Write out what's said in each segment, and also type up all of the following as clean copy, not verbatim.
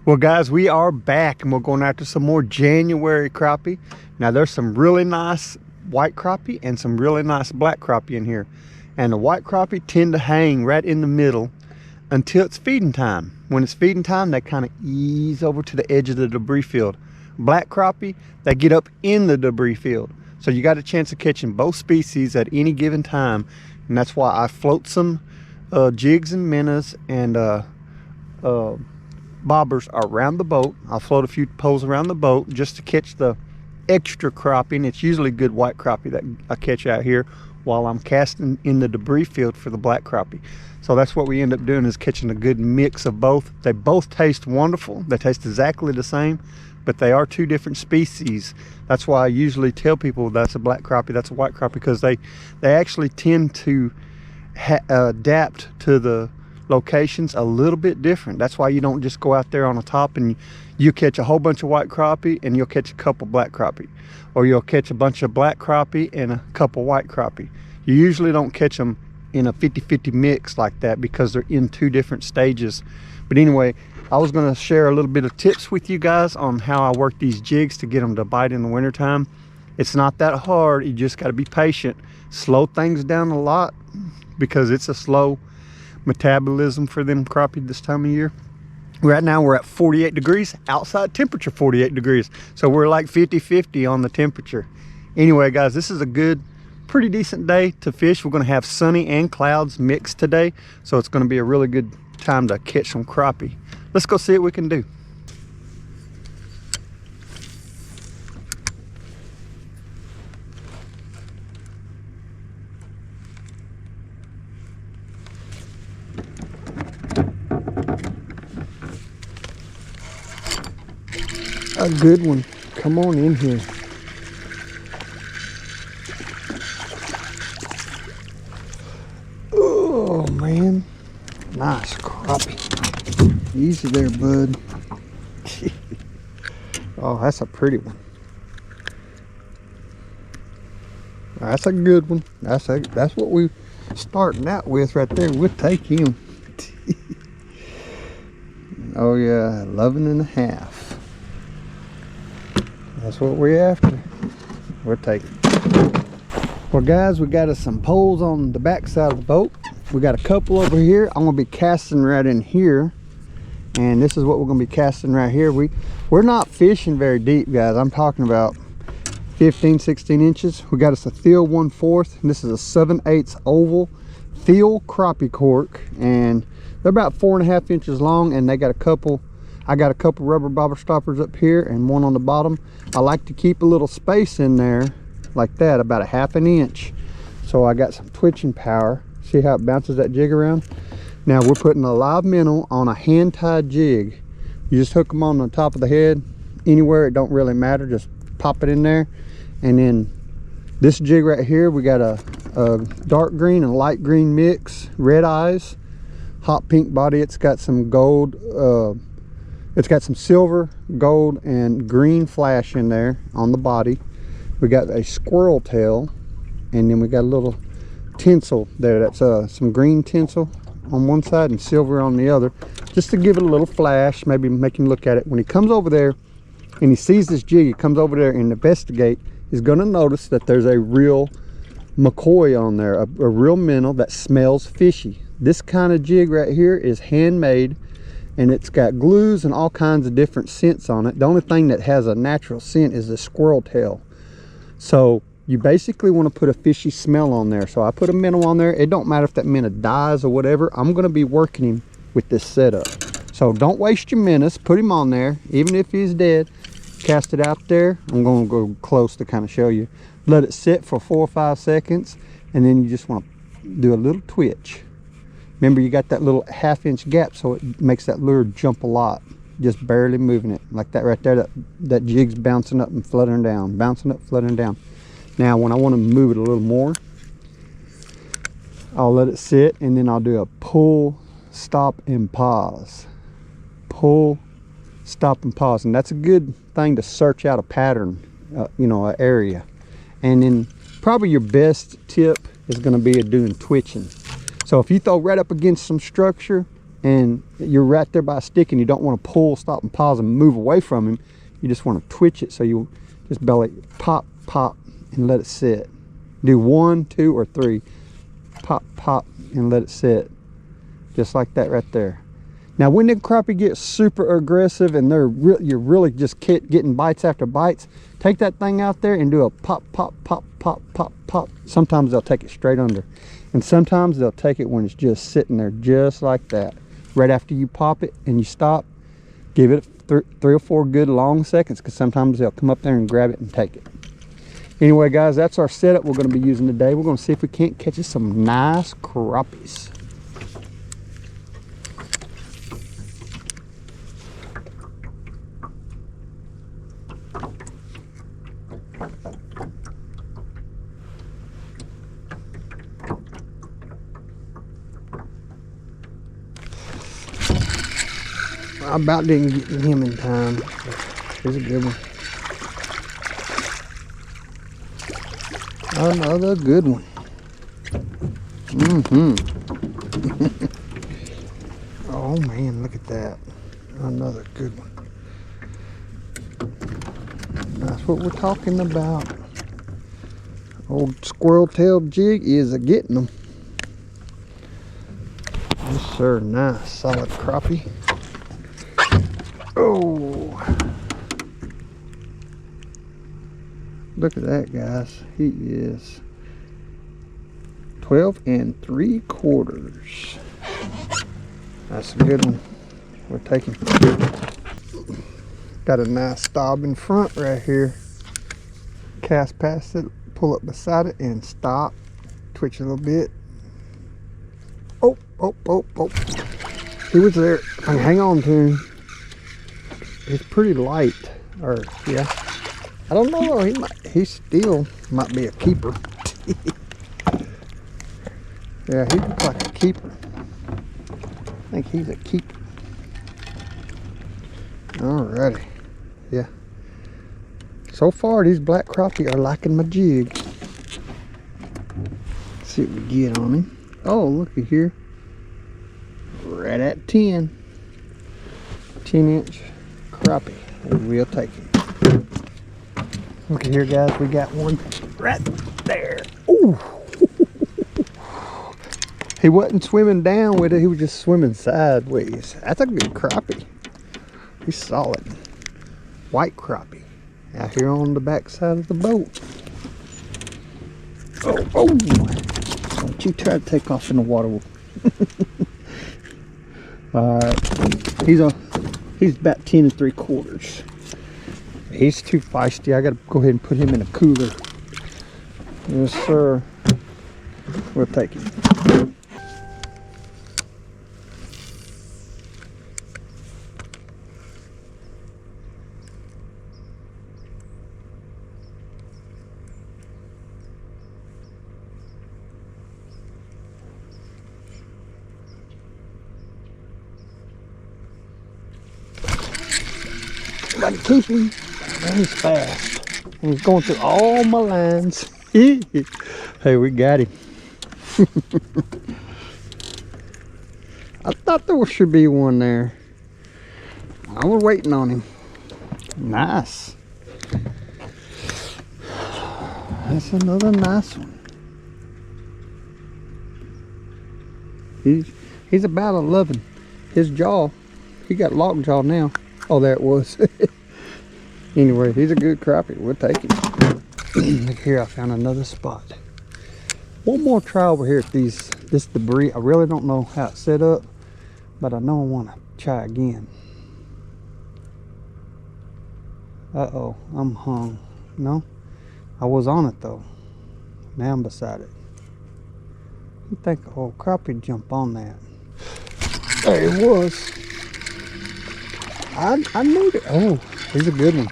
Well guys, we are back and we're going after some more January crappie. Now there's some really nice white crappie and some really nice black crappie in here. And the white crappie tend to hang right in the middle until it's feeding time. When it's feeding time, they kind of ease over to the edge of the debris field. Black crappie, they get up in the debris field. So you got a chance of catching both species at any given time. And that's why I float some jigs and minnows and bobbers around the boat. I'll float a few poles around the boat just to catch the extra crappie, and it's usually good white crappie that I catch out here while I'm casting in the debris field for the black crappie. So that's what we end up doing, is catching a good mix of both. They both taste wonderful. They taste exactly the same, but they are two different species. That's why I usually tell people that's a black crappie, that's a white crappie, because they actually tend to adapt to the locations a little bit different. That's why you don't just go out there on the top and you catch a whole bunch of white crappie and you'll catch a couple black crappie, or you'll catch a bunch of black crappie and a couple white crappie. You usually don't catch them in a 50-50 mix like that because they're in two different stages. But anyway, I was going to share a little bit of tips with you guys on how I work these jigs to get them to bite in the wintertime. It's not that hard. You just got to be patient, slow things down a lot, because it's a slow metabolism for them crappie this time of year. Right now we're at 48 degrees, outside temperature 48 degrees, so we're like 50-50 on the temperature. Anyway guys, this is a good, pretty decent day to fish. We're going to have sunny and clouds mixed today, so it's going to be a really good time to catch some crappie. Let's go see what we can do. A good one. Come on in here. Oh man, nice crappie. Easy there, bud. Oh, that's a pretty one. That's a good one. That's what we starting out with right there. We'll take him. Oh yeah, 11.5. That's what we're after. We'll take it. Well guys, we got us some poles on the back side of the boat. We got a couple over here. I'm gonna be casting right in here, and this is what we're gonna be casting right here. We're not fishing very deep, guys. I'm talking about 15-16 inches. We got us a Thiel 1/4, and this is a 7/8 oval Thiel crappie cork, and they're about 4.5 inches long, and they got a couple. I got a couple rubber bobber stoppers up here and one on the bottom. I like to keep a little space in there like that, about a 1/2 inch. So I got some twitching power. See how it bounces that jig around? Now we're putting a live minnow on a hand-tied jig. You just hook them on the top of the head, anywhere, it don't really matter. Just pop it in there. And then this jig right here, we got a dark green and light green mix, red eyes, hot pink body. It's got some gold, it's got some silver, gold, and green flash in there on the body. We got a squirrel tail, and then we got a little tinsel there. That's some green tinsel on one side and silver on the other, just to give it a little flash, maybe make him look at it. When he comes over there and he sees this jig, he comes over there and investigate, he's going to notice that there's a real McCoy on there, a real minnow that smells fishy. This kind of jig right here is handmade, and it's got glues and all kinds of different scents on it. The only thing that has a natural scent is the squirrel tail. So you basically want to put a fishy smell on there. So I put a minnow on there. It don't matter if that minnow dies or whatever. I'm going to be working him with this setup. So don't waste your minnows. Put him on there, even if he's dead. Cast it out there. I'm going to go close to kind of show you. Let it sit for 4 or 5 seconds, and then you just want to do a little twitch. Remember, you got that little 1/2 inch gap, so it makes that lure jump a lot. Just barely moving it like that right there. That jig's bouncing up and fluttering down, bouncing up, fluttering down. Now when I want to move it a little more, I'll let it sit, and then I'll do a pull, stop, and pause. Pull, stop, and pause. And that's a good thing to search out a pattern, you know, an area. And then probably your best tip is going to be doing twitching. So if you throw right up against some structure, and you're right there by a stick and you don't want to pull, stop and pause and move away from him. You just want to twitch it, so you just belly pop, pop, and let it sit. Do 1, 2, or 3. Pop, pop, and let it sit. Just like that right there. Now when the crappie get super aggressive and you're really just getting bites after bites, take that thing out there and do a pop, pop, pop, pop, pop, pop. Sometimes they'll take it straight under. And sometimes they'll take it when it's just sitting there just like that. Right after you pop it and you stop, give it 3 or 4 good long seconds, because sometimes they'll come up there and grab it and take it. Anyway guys, that's our setup we're going to be using today. We're going to see if we can't catch us some nice crappies. I about didn't get him in time. Here's a good one. Another good one. Oh man, look at that. Another good one. That's what we're talking about. Old squirrel-tailed jig is a-getting them. Yes sir, nice solid crappie. Oh, look at that, guys. He is 12 3/4. That's a good one. We're taking. Got a nice stop in front right here. Cast past it, pull up beside it, and stop. Twitch a little bit. Oh, oh, oh, oh. He was there. I can hang on to him. It's pretty light, or yeah, I don't know though. He still might be a keeper. Yeah, he looks like a keeper. I think he's a keeper. Alrighty, yeah. So far, these black crappie are liking my jig. Let's see what we get on him. Oh, looky here, right at 10 inch. Crappie, and we'll take it. Look at here, guys. We got one right there. Ooh. He wasn't swimming down with it. He was just swimming sideways. That's a good crappie. He's solid. White crappie out here on the back side of the boat. Oh, oh! Don't you try to take off in the water. All right. He's about 10 3/4. He's too feisty. I gotta go ahead and put him in a cooler. Yes, sir. We'll take him. Gotta keep him. Man, he's fast. And he's going through all my lines. Hey, we got him. I thought there should be one there. I was waiting on him. Nice. That's another nice one. He's about 11. His jaw, he got lock jaw now. Oh, there it was. Anyway, he's a good crappie. We'll take him. Look here, I found another spot. One more try over here at this debris. I really don't know how it's set up, but I know I want to try again. Uh-oh, I'm hung. No, I was on it though. Now I'm beside it. You think old crappie jump on that? There it was. I knew it. Oh, he's a good one.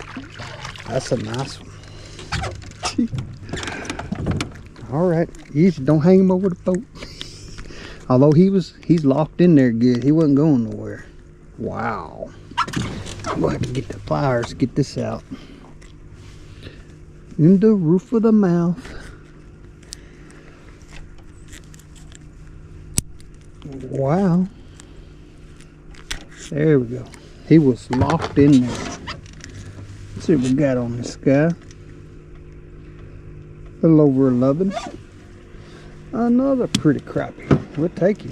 That's a nice one. All right, easy. Don't hang him over the boat. Although he's locked in there good. He wasn't going nowhere. Wow. I'm gonna have to get the pliers to get this out. In the roof of the mouth. Wow. There we go. He was locked in there. Let's see what we got on this guy. A little over 11. Another pretty crappie. We'll take you.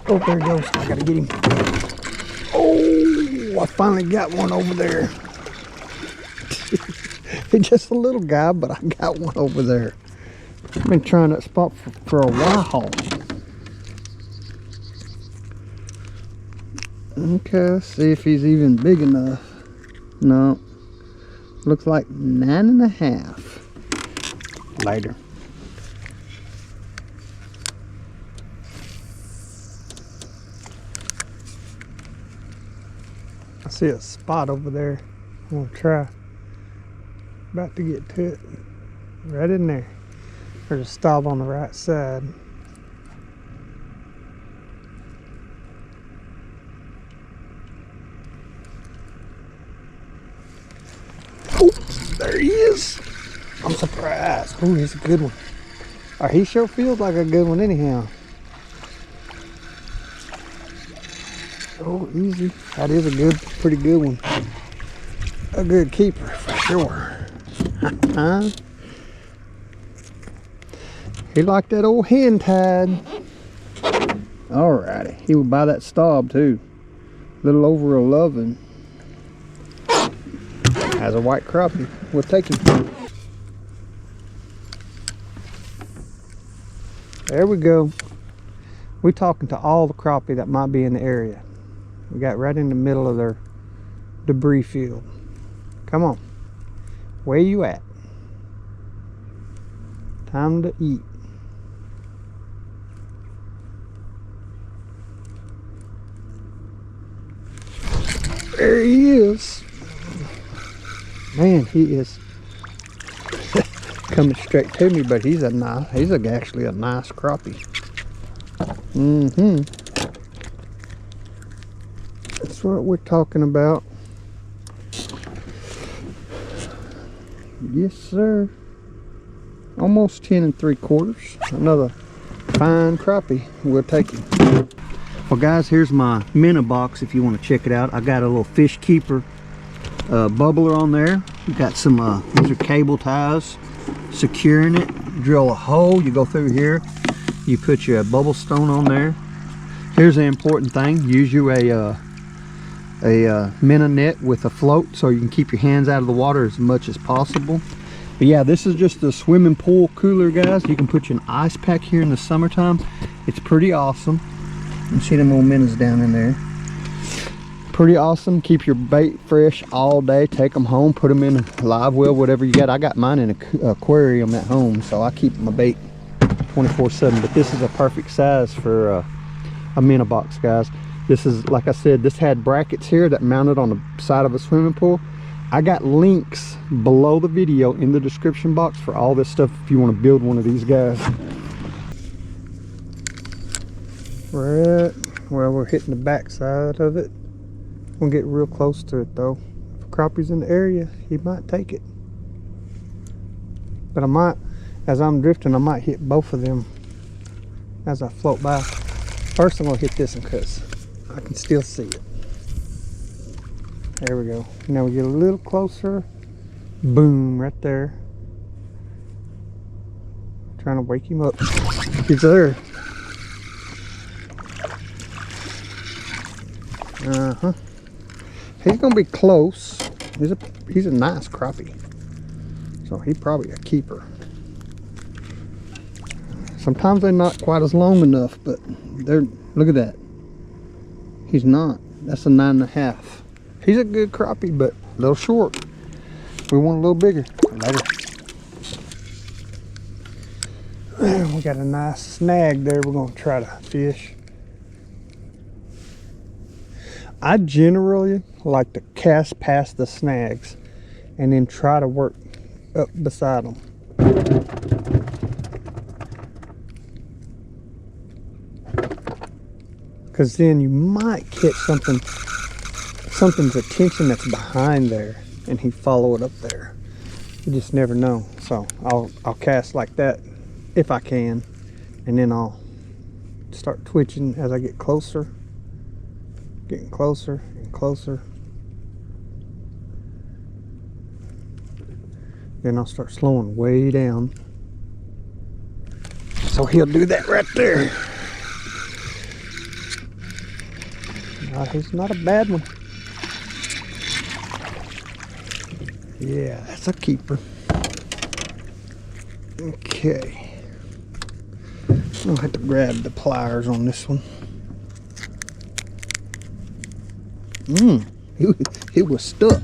Oh, there he goes. I gotta get him. Oh, I finally got one over there. He's just a little guy, but I got one over there. I've been trying that spot for a while. Okay, let's see if he's even big enough. No. Looks like 9.5. Later. I see a spot over there. I'm gonna try. About to get to it. Right in there. There's a stop on the right side. Oh, there he is. I'm surprised. Oh, he's a good one. He sure feels like a good one anyhow. Oh, easy. That is a pretty good one. A good keeper for sure. He liked that old hen tide. Alrighty. He would buy that stub too. A little over 11. Has a white crappie. We'll take him. There we go. We're talking to all the crappie that might be in the area. We got right in the middle of their debris field. Come on. Where you at? Time to eat. There he is. Man, he is coming straight to me, but he's actually a nice crappie. That's what we're talking about. Yes, sir. Almost 10 3/4. Another fine crappie. We'll take him. Well, guys, here's my Minnow box if you want to check it out. I got a little fish keeper bubbler on there. We got some these are cable ties securing it. Drill a hole. You go through here. You put your bubble stone on there. Here's the important thing. Use you a minnow net with a float so you can keep your hands out of the water as much as possible. But yeah, this is just a swimming pool cooler, guys. You can put you an ice pack here in the summertime. It's pretty awesome. You see them little minnows down in there. Pretty awesome. Keep your bait fresh all day. Take them home, put them in a live well, whatever you got. I got mine in an aquarium at home, so I keep my bait 24/7. But this is a perfect size for a Minnow box, guys. This is, like I said, this had brackets here that mounted on the side of a swimming pool. I got links below the video in the description box for all this stuff if you want to build one of these guys. We're hitting the back side of it. We'll get real close to it though. If a crappie's in the area, he might take it. But I might, as I'm drifting, I might hit both of them as I float by. First I'm gonna hit this one because I can still see it. There we go. Now we get a little closer. Boom, right there. Trying to wake him up. He's there. He's gonna be close. He's a nice crappie. So he's probably a keeper. Sometimes they're not quite as long enough, but look at that. He's not. That's a 9.5. He's a good crappie, but a little short. We want a little bigger. Later. We got a nice snag there we're gonna try to fish. I generally like to cast past the snags and then try to work up beside them. Because then you might catch something's attention that's behind there, and he follow it up there. You just never know. So I'll cast like that if I can, and then I'll start twitching as I get closer, getting closer and closer. Then I'll start slowing way down. So he'll do that right there. He's not a bad one. Yeah, that's a keeper. Okay. I'll have to grab the pliers on this one. It was stuck.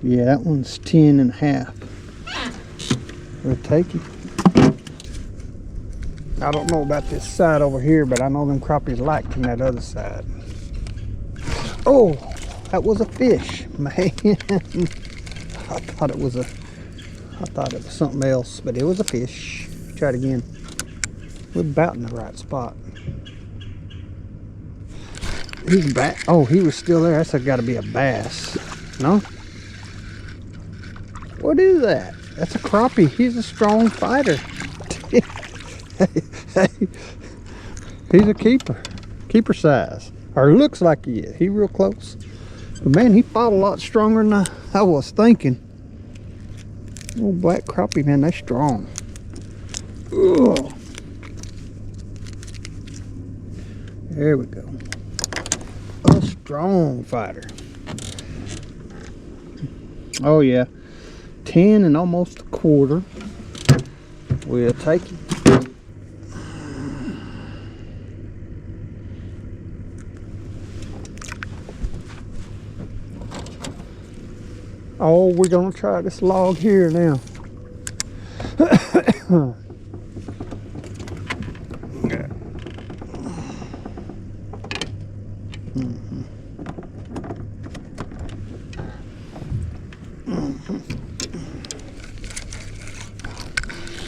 Yeah, that one's 10 and a half. We'll take it. I don't know about this side over here, but I know them crappies liked in that other side. Oh, that was a fish, man. I thought it was something else, but it was a fish. Try it again. We're about in the right spot. He's back. Oh, he was still there. That's got to be a bass. No? What is that? That's a crappie. He's a strong fighter. He's a keeper size, or looks like he is. He real close, but man, he fought a lot stronger than I was thinking. Old black crappie, man, they're strong. Ugh. There we go. A strong fighter. Oh yeah, 10 and almost a quarter. We'll take it. Oh, we're gonna try this log here now.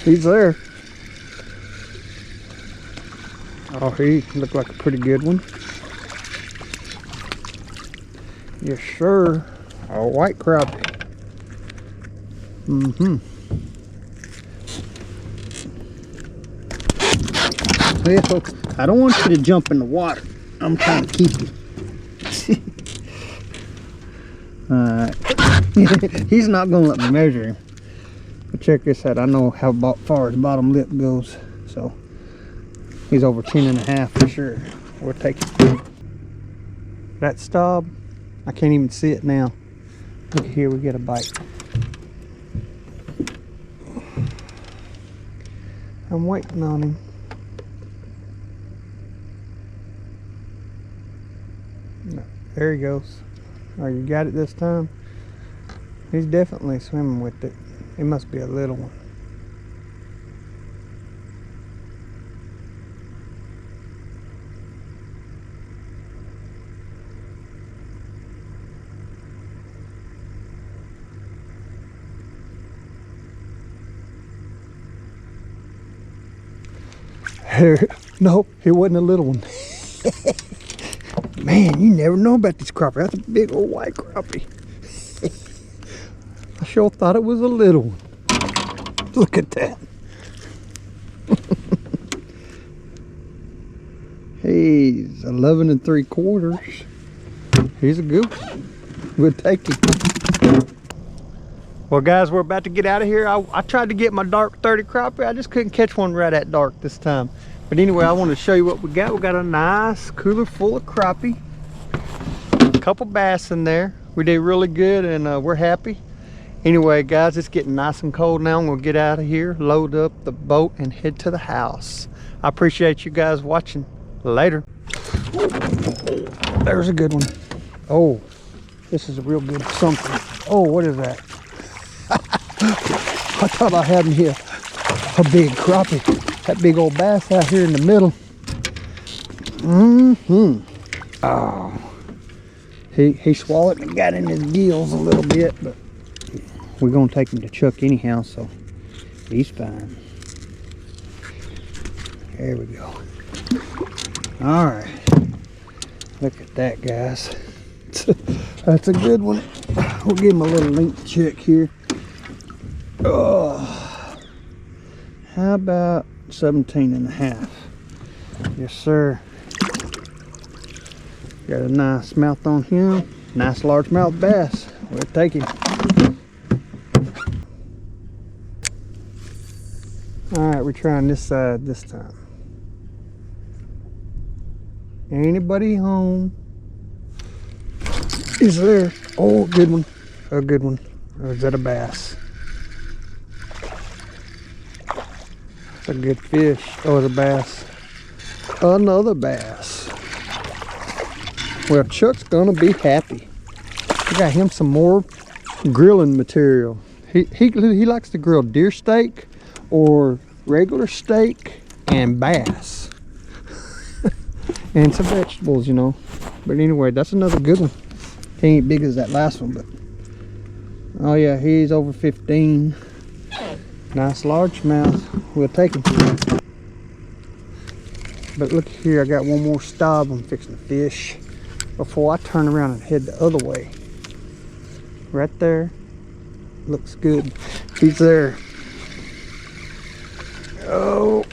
He's there. Oh, he looked like a pretty good one. Yes, sir. A white crappie. Well, I don't want you to jump in the water. I'm trying to keep you. Alright. He's not going to let me measure him. But check this out. I know how far his bottom lip goes. So he's over 10 and a half for sure. We'll take it. That stub, I can't even see it now. Look here, we get a bite. I'm waiting on him. No, there he goes. Oh, you got it this time? He's definitely swimming with it. It must be a little one. No, it wasn't a little one. Man, you never know about this crappie. That's a big old white crappie. I sure thought it was a little one. Look at that. He's 11 3/4. He's a good one. We'll take him. Well, guys, we're about to get out of here. I tried to get my dark 30 crappie. I just couldn't catch one right at dark this time. But anyway, I want to show you what we got. We got a nice cooler full of crappie. A couple bass in there. We did really good, and we're happy. Anyway, guys, it's getting nice and cold now. I'm going to get out of here, load up the boat, and head to the house. I appreciate you guys watching. Later. There's a good one. Oh, this is a real good something. Oh, what is that? I thought I had him here. A big crappie. That big old bass out here in the middle. Oh, he swallowed and got in his gills a little bit, but we're gonna take him to Chuck anyhow, so he's fine. There we go. All right, look at that, guys. That's a good one. We'll give him a little length check here. Oh, how about 17 and a half? Yes, sir. Got a nice mouth on him. Nice largemouth bass. We'll take him. All right, we're trying this side this time. Anybody home? Is there? Oh, good one. A good one. Or is that a bass? That's a good fish. Oh, it's a bass. Another bass. Well, Chuck's gonna be happy. We got him some more grilling material. He likes to grill deer steak or regular steak and bass. And some vegetables, you know. But anyway, that's another good one. He ain't big as that last one, but oh yeah, he's over 15. Nice largemouth. We'll take him. But look here, I got one more stub I'm fixing to fish before I turn around and head the other way. Right there. Looks good. He's there. Oh,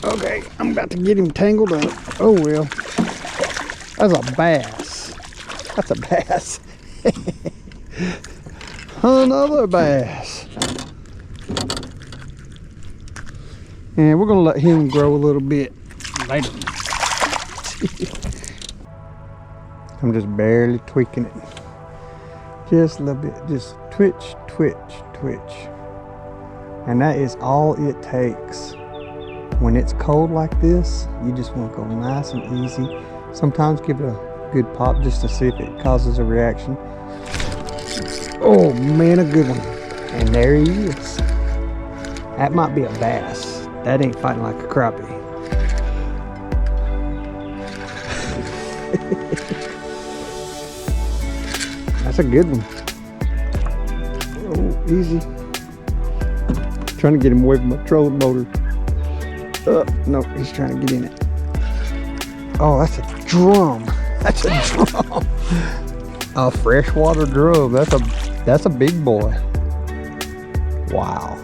okay. I'm about to get him tangled up. Oh well. That's a bass. That's a bass. Another bass. And we're gonna let him grow a little bit later. I'm just barely tweaking it. Just a little bit. Just twitch, twitch, twitch. And that is all it takes. When it's cold like this, you just want to go nice and easy. Sometimes give it a good pop just to see if it causes a reaction. Oh man, a good one. And there he is. That might be a bass. That ain't fighting like a crappie. That's a good one. Oh, easy. Trying to get him away from my trolling motor. No, he's trying to get in it. Oh, that's a drum. That's a drum. A freshwater drum. That's a big boy. Wow.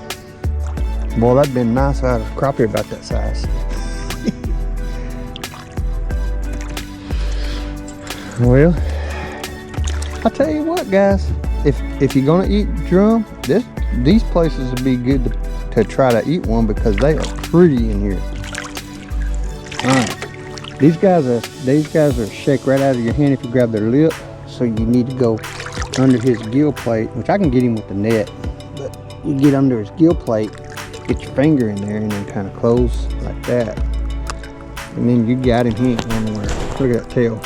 Boy, that'd been nice out of crappie about that size. Well, I tell you what, guys. If you're gonna eat drum, these places would be good to try to eat one because they are pretty in here. Alright. These guys are shake right out of your hand if you grab their lip. So you need to go under his gill plate, which I can get him with the net. But you get under his gill plate, get your finger in there and then kind of close like that. And then you got him, he ain't going nowhere. Look at that tail.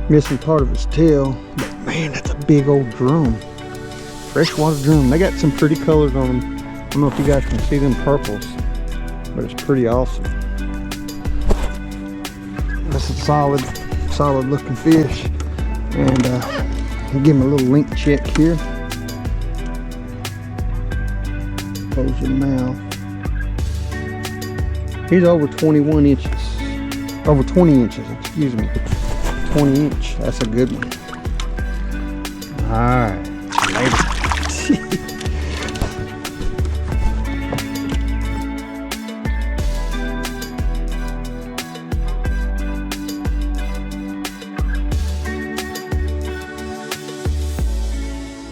Missing part of his tail, but man, that's a big old drum. Freshwater drum. They got some pretty colors on them. I don't know if you guys can see them purples, but it's pretty awesome. That's a solid looking fish. And give him a little link check here. Close your mouth. He's over 21 inches. Over 20 inches, excuse me. 20 inch. That's a good one. Alright. Later.